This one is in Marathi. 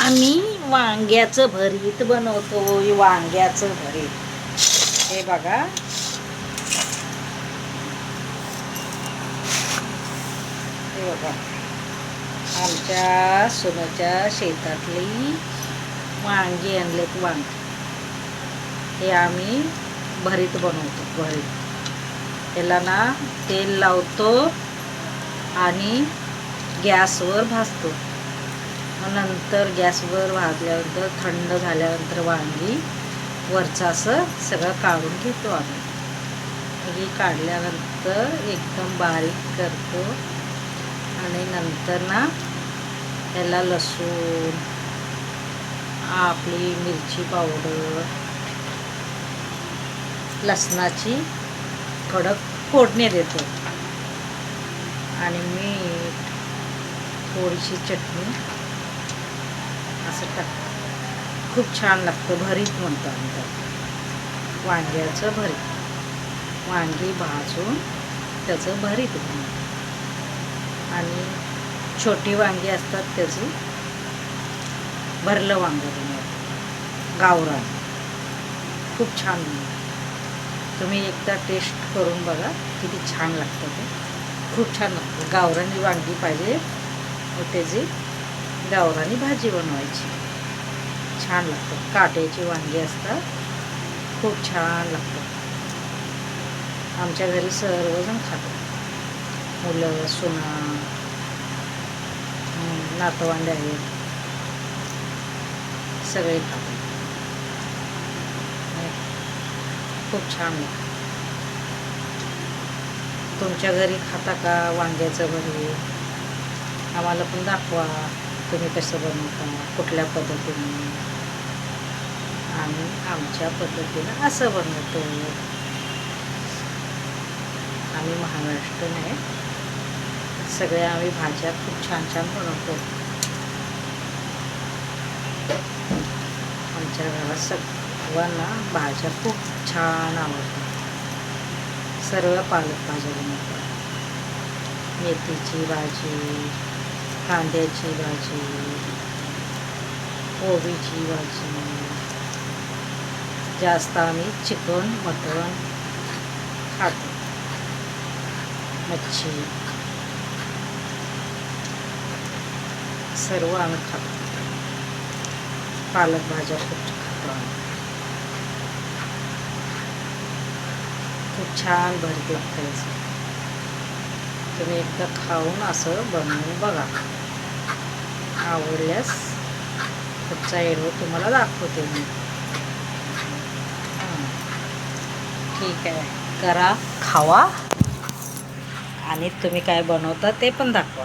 आम्ही वांग्याचं भरीत बनवतो. वांग्याचं भरीत हे बघा. हे बघा आमच्या सोनूच्या शेतातली वांगी आणलेत. वांगी हे आम्ही भरीत बनवतो. भरीत त्याला ना तेल लावतो आणि गॅसवर भाजतो. मग नंतर गॅसवर भाजल्यानंतर थंड झाल्यानंतर वांगी वरचं असं सगळं काढून घेतो आम्ही. ही काढल्यानंतर एकदम बारीक करतो आणि नंतर ना त्याला लसूण, आपली मिरची पावडर, लसणाची कडक फोडणी देतो आणि मीठ, थोडीशी चटणी असं टाकतो. खूप छान लागतं. भरीत म्हणतो आम्ही त्याला, वांग्याचं भरीत. वांगी भाजून त्याचं भरीत बनवतो. आणि छोटी वांगी असतात त्याचं भरलं वांगं बनवतो. गावरान खूप छान बनवतो. तुम्ही एकदा टेस्ट करून बघा, किती छान लागतं ते. खूप छान लागतं. गावरानी वांगी पाहिजे व त्याची गावरानी भाजी बनवायची. छान लागतं. काट्याची वांगी असतात, खूप छान लागतं. आमच्या घरी सर्वजण खातात. मुलं, सुना, नातवंडे आहेत, सगळे खातात. खूप छान लागतं. तुमच्या घरी खाता का वांग्याचं भरीत? आम्हाला पण दाखवा तुम्ही कसं बनवता, कुठल्या पद्धतीने. आम्ही आमच्या पद्धतीनं असं बनवतो. आम्ही महाराष्ट्रीयन आहे. सगळ्या आम्ही भाज्या खूप छान छान बनवतो. आमच्या घरात सर्वांना भाज्या खूप छान आवडतात. सर्व पालक भाज्या बनवतात. मेथीची भाजी, कांद्याची भाजी, कोबीची भाजी. जास्त आम्ही चिकन, मटण खातो. मच्छी सर्व आम्ही खातो. पालक भाज्या खूप खातो आम्ही. खूप छान भरीत लागतं याचं. तुम्ही एकदा खाऊन असं बनवून बघा. आवडल्यास पुढचा व्हिडिओ तुम्हाला दाखवते मी. ठीक आहे, करा, खावा आणि तुम्ही काय बनवता ते पण दाखवा.